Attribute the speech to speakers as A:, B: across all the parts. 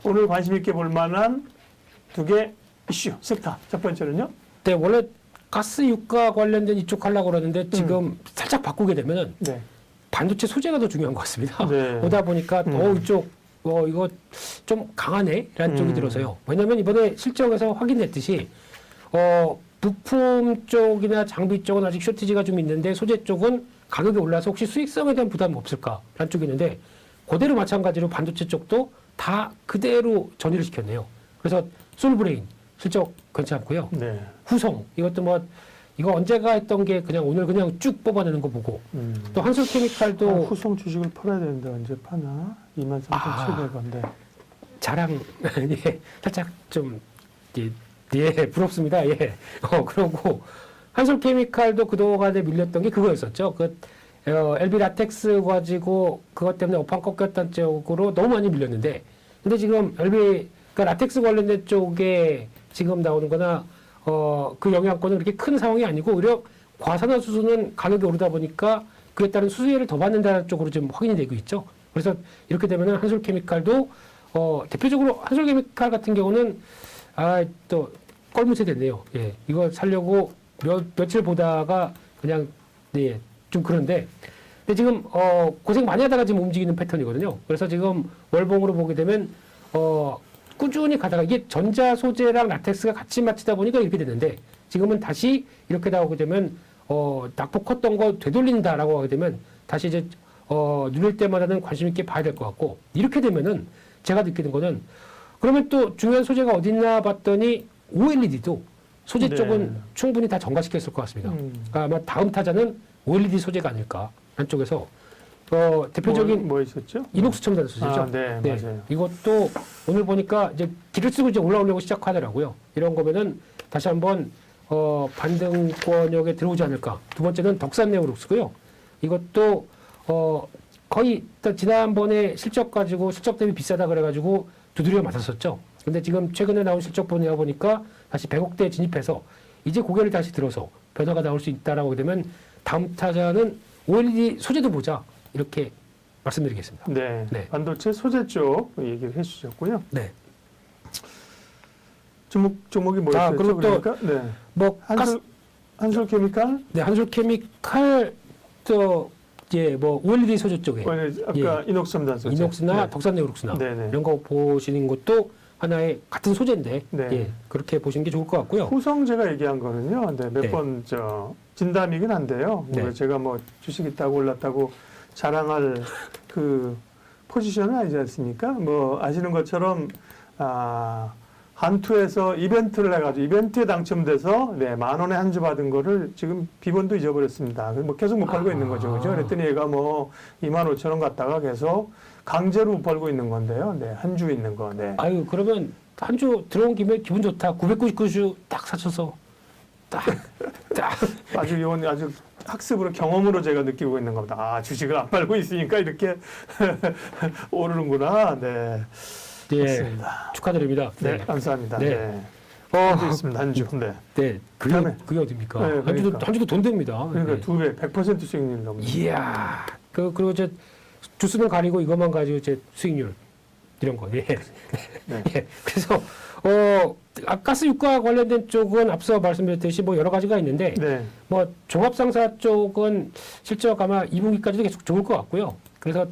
A: 오늘 관심 있게 볼 만한 두 개 이슈, 섹터. 첫 번째는요?
B: 네, 원래 가스 유가 관련된 이쪽 하려고 그러는데 지금 살짝 바꾸게 되면은
A: 네.
B: 반도체 소재가 더 중요한 것 같습니다.
A: 네.
B: 오다 보니까 이쪽 이거 좀 강하네라는 쪽이 들어서요. 왜냐하면 이번에 실적에서 확인됐듯이 부품 쪽이나 장비 쪽은 아직 쇼티지가 좀 있는데 소재 쪽은 가격이 올라서 혹시 수익성에 대한 부담이 없을까라는 쪽이 있는데 그대로 마찬가지로 반도체 쪽도 다 그대로 전이를 시켰네요. 그래서 솔브레인 실적 괜찮고요.
A: 네.
B: 후성 이것도 뭐 이거 언제가 했던 게 그냥 오늘 그냥 쭉 뽑아내는 거 보고 또 한솔케미칼도
A: 후송 주식을 팔아야 되는데 언제 파나? 23,700원인데.
B: 자랑 예, 살짝 좀 예, 부럽습니다. 예. 그러고 한솔케미칼도 그동안에 밀렸던 게 그거였었죠. LB 라텍스 가지고 그것 때문에 업황 꺾였던 쪽으로 너무 많이 밀렸는데 근데 지금 LB 그러니까 라텍스 관련된 쪽에 지금 나오는 거나 그 영향권은 그렇게 큰 상황이 아니고 오히려 과산화수소는 가격이 오르다 보니까 그에 따른 수수료를 더 받는다는 쪽으로 지금 확인이 되고 있죠. 그래서 이렇게 되면은 한솔케미칼도 대표적으로 한솔케미칼 같은 경우는 또 껄무새 됐네요. 예, 이거 살려고 며칠 보다가 그냥 네, 좀 그런데 근데 지금 고생 많이 하다가 지금 움직이는 패턴이거든요. 그래서 지금 월봉으로 보게 되면 꾸준히 가다가 이게 전자 소재랑 라텍스가 같이 맞추다 보니까 이렇게 됐는데 지금은 다시 이렇게 나오게 되면 낙폭 컸던 거 되돌린다라고 하게 되면 다시 이제 누릴 때마다는 관심 있게 봐야 될 것 같고 이렇게 되면은 제가 느끼는 거는 그러면 또 중요한 소재가 어디 있나 봤더니 OLED도 소재
A: 네.
B: 쪽은 충분히 다 전가시켰을 것 같습니다. 그러니까 아마 다음 타자는 OLED 소재가 아닐까 한쪽에서 대표적인
A: 뭐 있었죠?
B: 이녹스 첨단 소재죠.
A: 네, 맞아요.
B: 이것도 오늘 보니까 이제 길을 쓰고 이제 올라오려고 시작하더라고요. 이런 거면은 다시 한번 반등권역에 들어오지 않을까. 두 번째는 덕산 네오룩스고요. 이것도 거의 지난번에 실적 가지고 실적 대비 비싸다 그래가지고 두드려 맞았었죠. 근데 지금 최근에 나온 실적 보니까 다시 100억대에 진입해서 이제 고개를 다시 들어서 변화가 나올 수 있다라고 되면 다음 타자는 OLED 소재도 보자. 이렇게 말씀드리겠습니다.
A: 네.
B: 네.
A: 반도체 소재 쪽 얘기를 해주셨고요.
B: 네.
A: 종목이 뭐였죠?
B: 그리고 또
A: 그러니까? 네.
B: 뭐
A: 한솔케미칼?
B: 네, 한솔케미칼 또 이제 뭐 OLED 소재 쪽에
A: 아까 이녹스 첨단 소재.
B: 이녹스나
A: 네.
B: 덕산 네오룩스나
A: 네네.
B: 이런 거 보시는 것도 하나의 같은 소재인데
A: 네.
B: 예, 그렇게 보시는 게 좋을 것 같고요.
A: 후성 제가 얘기한 거는요. 네, 몇
B: 네.
A: 번 진담이긴 한데요.
B: 네.
A: 제가 뭐 주식 있다고 올랐다고 자랑할 그 포지션은 아니지 않습니까? 뭐 아시는 것처럼 한투에서 이벤트를 해가지고 이벤트에 당첨돼서 네, 10,000원에 한 주 받은 거를 지금 비번도 잊어버렸습니다. 뭐 계속 못 팔고 있는 거죠, 그죠? 그랬더니 얘가 뭐 25,000원 갔다가 계속 강제로 못 팔고 있는 건데요. 네, 한 주 있는 거. 네.
B: 아유 그러면 한 주 들어온 김에 기분 좋다. 999주 딱 사셔서 딱.
A: 아주 이건 아주 학습으로 경험으로 제가 느끼고 있는 겁니다. 주식을 안 팔고 있으니까 이렇게 오르는구나. 네.
B: 예,
A: 맞습니다.
B: 축하드립니다.
A: 네, 감사합니다.
B: 네.
A: 네. 한주 있습니다. 한 주. 네.
B: 네, 그게 어딥니까?
A: 네, 그러니까.
B: 한 주도 돈 됩니다.
A: 그러니까
B: 네.
A: 2배, 100% 수익률 넘는.
B: 이야, 그리고 이제 주스는 가리고 이것만 가지고 이제 수익률 이런 거. 예.
A: 네.
B: 예. 그래서 가스 유가 관련된 쪽은 앞서 말씀드렸듯이 뭐 여러 가지가 있는데
A: 네.
B: 뭐 종합상사 쪽은 실적 아마 2분기까지도 계속 좋을 것 같고요. 그래서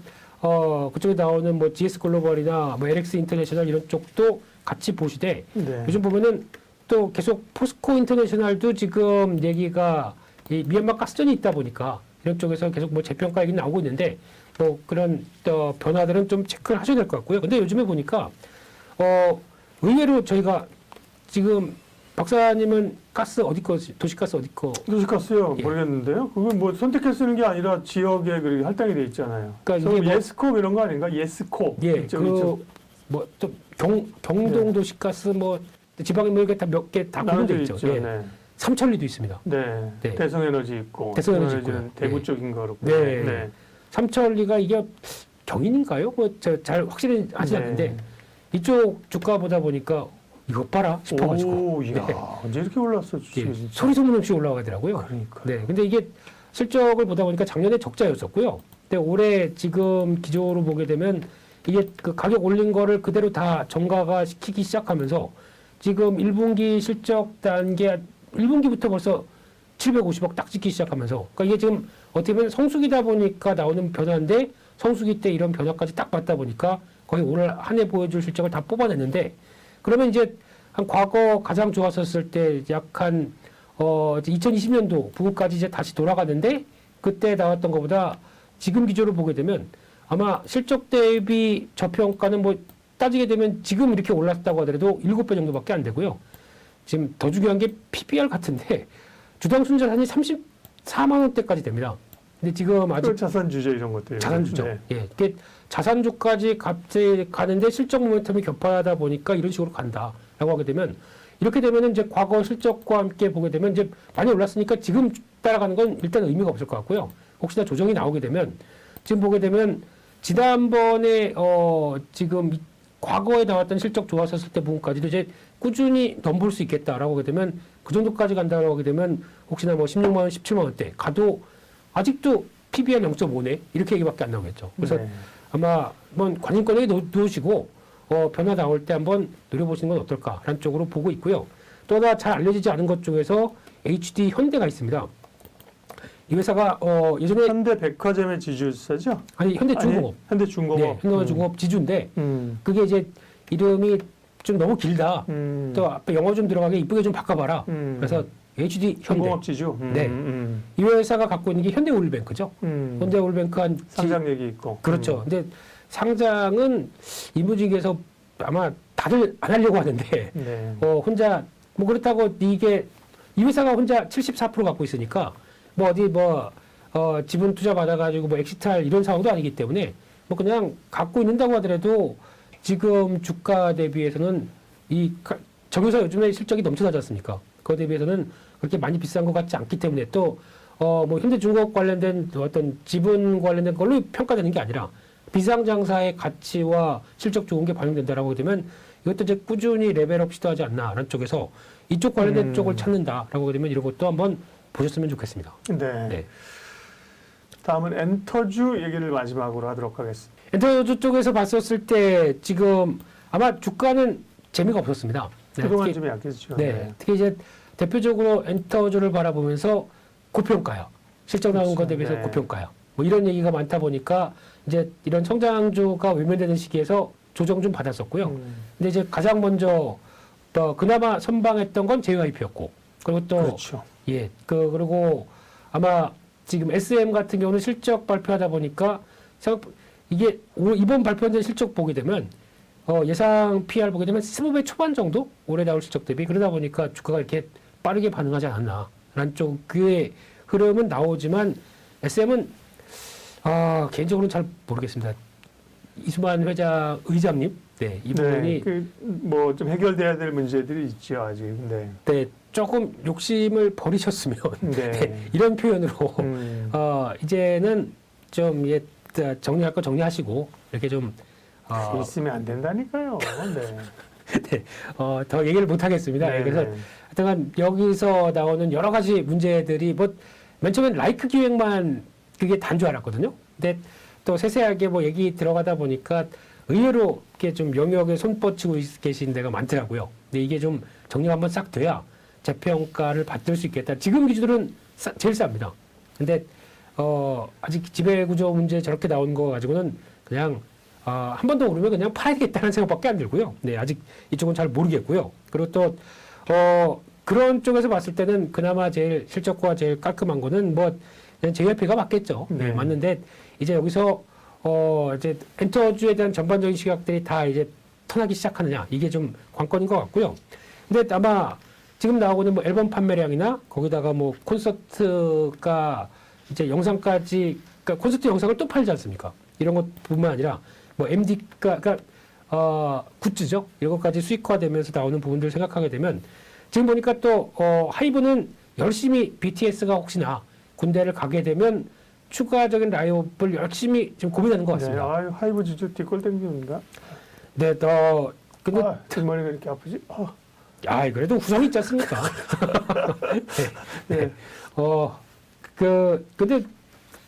B: 그쪽에 나오는 뭐 GS 글로벌이나 뭐 LX 인터내셔널 이런 쪽도 같이 보시되
A: 네.
B: 요즘 보면은 또 계속 포스코 인터내셔널도 지금 얘기가 이 미얀마 가스전이 있다 보니까 이런 쪽에서 계속 뭐 재평가 얘기 나오고 있는데 뭐 그런 또 변화들은 좀 체크를 하셔야 될 것 같고요. 근데 요즘에 보니까 의외로 저희가 지금 박사님은 가스 어디 거 도시가스 어디 거?
A: 도시가스요?
B: 예.
A: 모르겠는데요. 그건 뭐 선택해 쓰는 게 아니라 지역에 그 할당이 돼 있잖아요.
B: 그러니까 이게 뭐
A: 예스콥 이런 거 아닌가? 예스콥.
B: 예,
A: 이쪽.
B: 뭐 또 경동 도시가스 뭐 지방에 뭐 이게 다 몇 개 다
A: 나눠져
B: 구분돼
A: 있죠.
B: 있죠. 예.
A: 네.
B: 삼천리도 있습니다.
A: 네.
B: 네.
A: 대성에너지 있고.
B: 대성에너지
A: 대성에너지는
B: 있고요.
A: 대구
B: 네.
A: 쪽인 거로.
B: 네. 삼천리가 이게 경인인가요? 뭐 잘 확실히 하지
A: 네.
B: 않는데 이쪽 주가 보다 보니까 이것 봐라 싶어가지고
A: 오, 이야, 언제 이렇게 올랐어, 주식이
B: 예,
A: 진짜.
B: 소리 소문 없이 올라가더라고요.
A: 그러니까.
B: 네, 근데 이게 실적을 보다 보니까 작년에 적자였었고요. 근데 올해 지금 기조로 보게 되면 이게 그 가격 올린 거를 그대로 다 정가가 시키기 시작하면서 지금 1분기 실적 단계 1분기부터 벌써 750억 딱 찍기 시작하면서 그러니까 이게 지금 어떻게 보면 성수기다 보니까 나오는 변화인데 성수기 때 이런 변화까지 딱 봤다 보니까 거의 올 한 해 보여줄 실적을 다 뽑아냈는데 그러면 이제 한 과거 가장 좋았었을 때 약한 2020년도 부근까지 이제 다시 돌아가는데 그때 나왔던 것보다 지금 기조를 보게 되면 아마 실적 대비 저평가는 뭐 따지게 되면 지금 이렇게 올랐다고 하더라도 7배 정도밖에 안 되고요. 지금 더 중요한 게 PBR 같은데 주당 순자산이 34만 원대까지 됩니다. 근데 지금 아직
A: 자산주죠 이런 것들.
B: 자산주죠.
A: 네.
B: 예, 이게 자산주까지 갑자기 가는데 실적 모멘텀이 격파하다 보니까 이런 식으로 간다라고 하게 되면 이렇게 되면은 이제 과거 실적과 함께 보게 되면 이제 많이 올랐으니까 지금 따라가는 건 일단 의미가 없을 것 같고요. 혹시나 조정이 나오게 되면 지금 보게 되면 지난번에 지금 과거에 나왔던 실적 좋았었을 때 부분까지도 이제 꾸준히 넘볼 수 있겠다라고 하게 되면 그 정도까지 간다라고 하게 되면 혹시나 뭐 16만 원, 17만 원대 가도 아직도 PBR 0.5네 이렇게 얘기밖에 안 나오겠죠. 그래서
A: 네.
B: 아마 한번 관심권에 놓으시고 변화 나올 때 한번 노려보시는 건 어떨까라는 쪽으로 보고 있고요. 또 하나 잘 알려지지 않은 것 중에서 HD 현대가 있습니다. 이 회사가 예전에
A: 현대백화점의 지주사죠?
B: 아니 현대중공업,
A: 현대중공업.
B: 네, 현대중공업 지주인데
A: 음.
B: 그게 이제 이름이 좀 너무 길다.
A: 음.
B: 또 앞에 영어 좀 들어가게 이쁘게 좀 바꿔봐라. 그래서 HD 현대.
A: 중공업 지주.
B: 네. 이 회사가 갖고 있는 게 현대오일뱅크죠. 현대오일뱅크 한
A: 상장력이 있고.
B: 그렇죠. 근데 상장은 이무직에서 아마 다들 안 하려고 하는데
A: 네.
B: 혼자 뭐 그렇다고 이게 이 회사가 혼자 74% 갖고 있으니까 뭐 어디 지분 투자 받아가지고 뭐 엑시트할 이런 상황도 아니기 때문에 뭐 그냥 갖고 있는다고 하더라도 지금 주가 대비해서는 정유사 요즘에 실적이 넘쳐나지 않습니까? 그거 대비해서는 그렇게 많이 비싼 것 같지 않기 때문에 또 뭐 현대중공업 관련된 어떤 지분 관련된 걸로 평가되는 게 아니라 비상장사의 가치와 실적 좋은 게 반영된다라고 하게 되면 이것도 이제 꾸준히 레벨업 시도하지 않나라는 쪽에서 이쪽 관련된 쪽을 찾는다라고 하게 되면 이런 것도 한번 보셨으면 좋겠습니다.
A: 네.
B: 네.
A: 다음은 엔터주 얘기를 마지막으로 하도록 하겠습니다.
B: 엔터주 쪽에서 봤었을 때 지금 아마 주가는 재미가 없었습니다. 네,
A: 그동안
B: 특히,
A: 좀 약했죠.
B: 네, 특히 이제 대표적으로 엔터주를 바라보면서 고평가요. 실적 나온 것 대비해서
A: 네.
B: 고평가요. 뭐 이런 얘기가 많다 보니까 이제 이런 성장주가 외면되는 시기에서 조정 좀 받았었고요. 근데 이제 가장 먼저 그나마 선방했던 건 JYP였고 그리고 또
A: 그렇죠.
B: 예, 그리고 아마 지금 SM 같은 경우는 실적 발표하다 보니까 이게 이번 발표된 실적 보게 되면 예상 PR 보게 되면 15배 초반 정도 올해 나올 실적 대비 그러다 보니까 주가가 이렇게 빠르게 반응하지 않았나라는 쪽의 흐름은 나오지만 SM은 개인적으로는 잘 모르겠습니다. 이수만 의장님, 네, 이 부분이
A: 뭐 좀 해결돼야 될 문제들이 있죠 아직. 네.
B: 네, 조금 욕심을 버리셨으면
A: 네.
B: 네, 이런 표현으로 이제는 좀 정리할 거 정리하시고 이렇게 좀
A: 있으면 안 된다니까요. 네.
B: 네, 더 얘기를 못 하겠습니다.
A: 네,
B: 그래서
A: 네.
B: 하여튼 여기서 나오는 여러 가지 문제들이 뭐 맨 처음엔 라이크 기획만 그게 단 줄 알았거든요. 근데 또 세세하게 뭐 얘기 들어가다 보니까 의외로 이렇게 좀 영역에 손 뻗치고 계신 데가 많더라고요. 근데 이게 좀 정리가 한번 싹 돼야 재평가를 받을 수 있겠다. 지금 기준으로는 제일 쌉니다. 근데 아직 지배구조 문제 저렇게 나온 거 가지고는 그냥 한 번 더 오르면 그냥 팔아야겠다는 생각밖에 안 들고요. 네, 아직 이쪽은 잘 모르겠고요. 그리고 또 그런 쪽에서 봤을 때는 그나마 제일 실적과 제일 깔끔한 거는 뭐 그냥 JYP가 맞겠죠. 네, 맞는데 이제 여기서 이제 엔터주에 대한 전반적인 시각들이 다 이제 턴하기 시작하느냐 이게 좀 관건인 것 같고요. 근데 아마 지금 나오고는 뭐 앨범 판매량이나 거기다가 뭐 콘서트가 이제 영상까지 그러니까 콘서트 영상을 또 팔지 않습니까? 이런 것뿐만 아니라 뭐 MD가 그러니까 굿즈죠. 이런 것까지 수익화되면서 나오는 부분들을 생각하게 되면 지금 보니까 또 하이브는 열심히 BTS가 혹시나 군대를 가게 되면 추가적인 라이업을 열심히 지금 고민하는 것 같습니다.
A: 네, 아유, 하이브 지주 뒷골 땡깁니다.
B: 네, 근데
A: 뒷머리가 이렇게 아프지?
B: 그래도 후성이 있지 않습니까? 네. 근데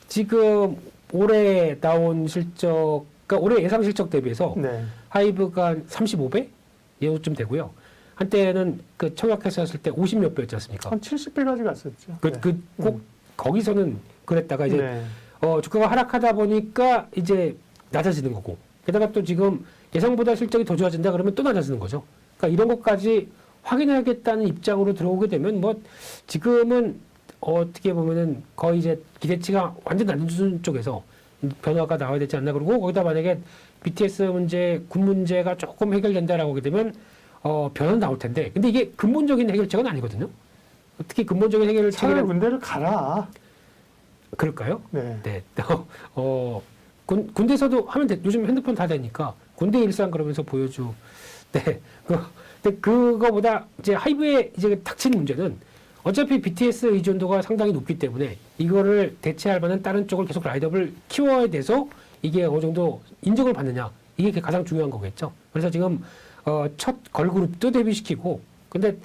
B: 지금 올해 나온 실적 그러니까 올해 예상 실적 대비해서
A: 네.
B: 하이브가 한 35배 예우쯤 되고요. 한때는 그 청약해서 했을 때 50몇 배였지 않습니까?
A: 한 70배까지 갔었죠.
B: 꼭 거기서는 그랬다가 이제
A: 네.
B: 주가가 하락하다 보니까 이제 낮아지는 거고. 게다가 또 지금 예상보다 실적이 더 좋아진다 그러면 또 낮아지는 거죠. 그러니까 이런 것까지 확인하겠다는 입장으로 들어오게 되면 뭐 지금은 어떻게 보면은 거의 이제 기대치가 완전 낮은 수준 쪽에서 변화가 나와야 되지 않나. 그리고 거기다 만약에 BTS 문제, 군 문제가 조금 해결된다라고 하게 되면 변화는 나올 텐데. 근데 이게 근본적인 해결책은 아니거든요. 특히 근본적인
A: 차라리
B: 해결책이란
A: 군대를 가라.
B: 그럴까요?
A: 네.
B: 네. 군대에서도 하면 돼. 요즘 핸드폰 다 되니까 군대 일상 그러면서 보여줘. 네. 근데 그거보다 이제 하이브의 이제 닥친 문제는 어차피 BTS 의존도가 상당히 높기 때문에 이거를 대체할 만한 다른 쪽을 계속 라인업을 키워야 돼서 이게 어느 정도 인정을 받느냐. 이게 가장 중요한 거겠죠. 그래서 지금 첫 걸그룹도 데뷔시키고 근데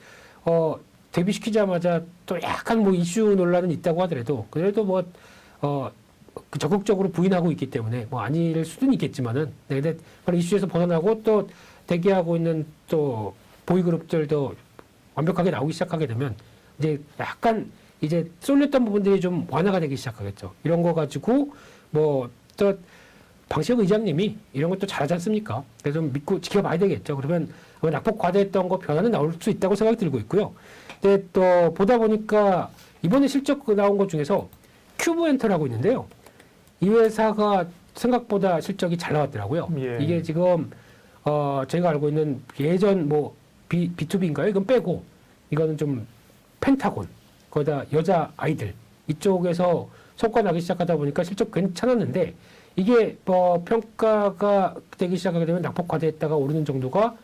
B: 데뷔시키자마자 또 약간 뭐 이슈 논란은 있다고 하더라도 그래도 뭐 적극적으로 부인하고 있기 때문에 뭐 아닐 수는 있겠지만은 네, 근데 그런 이슈에서 벗어나고 또 대기하고 있는 또 보이그룹들도 완벽하게 나오기 시작하게 되면 이제 약간 이제 쏠렸던 부분들이 좀 완화가 되기 시작하겠죠. 이런 거 가지고 뭐 또 방시혁 의장님이 이런 것도 잘하지 않습니까? 그래서 좀 믿고 지켜봐야 되겠죠. 그러면 낙폭 과대했던 거 변화는 나올 수 있다고 생각이 들고 있고요. 근데 또 보다 보니까 이번에 실적 나온 것 중에서 큐브엔터라고 있는데요. 이 회사가 생각보다 실적이 잘 나왔더라고요.
A: 예.
B: 이게 지금 제가 알고 있는 예전 뭐 B2B인가요? 이건 빼고 이거는 좀 펜타곤 거기다 여자 아이들 이쪽에서 성과 나기 시작하다 보니까 실적 괜찮았는데 이게 평가가 되기 시작하게 되면 낙폭 과대했다가 오르는 정도가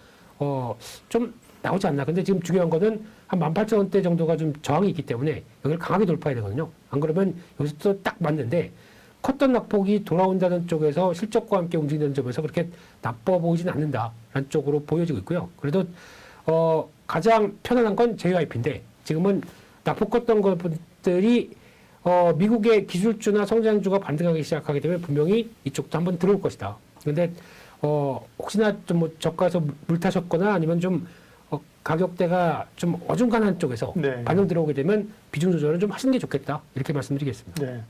B: 좀 나오지 않나. 근데 지금 중요한 거는 한 18,000원대 정도가 좀 저항이 있기 때문에 여기를 강하게 돌파해야 되거든요. 안 그러면 여기서 또 딱 맞는데 컸던 낙폭이 돌아온다는 쪽에서 실적과 함께 움직이는 점에서 그렇게 나빠 보이진 않는다라는 쪽으로 보여지고 있고요. 그래도 가장 편안한 건 JYP인데 지금은 낙폭 컸던 것들이 미국의 기술주나 성장주가 반등하기 시작하게 되면 분명히 이쪽도 한번 들어올 것이다. 그런데 혹시나 좀 뭐 저가에서 물 타셨거나 아니면 좀 가격대가 좀 어중간한 쪽에서
A: 네.
B: 반영 들어오게 되면 비중 조절은 좀 하시는 게 좋겠다. 이렇게 말씀드리겠습니다.
A: 네.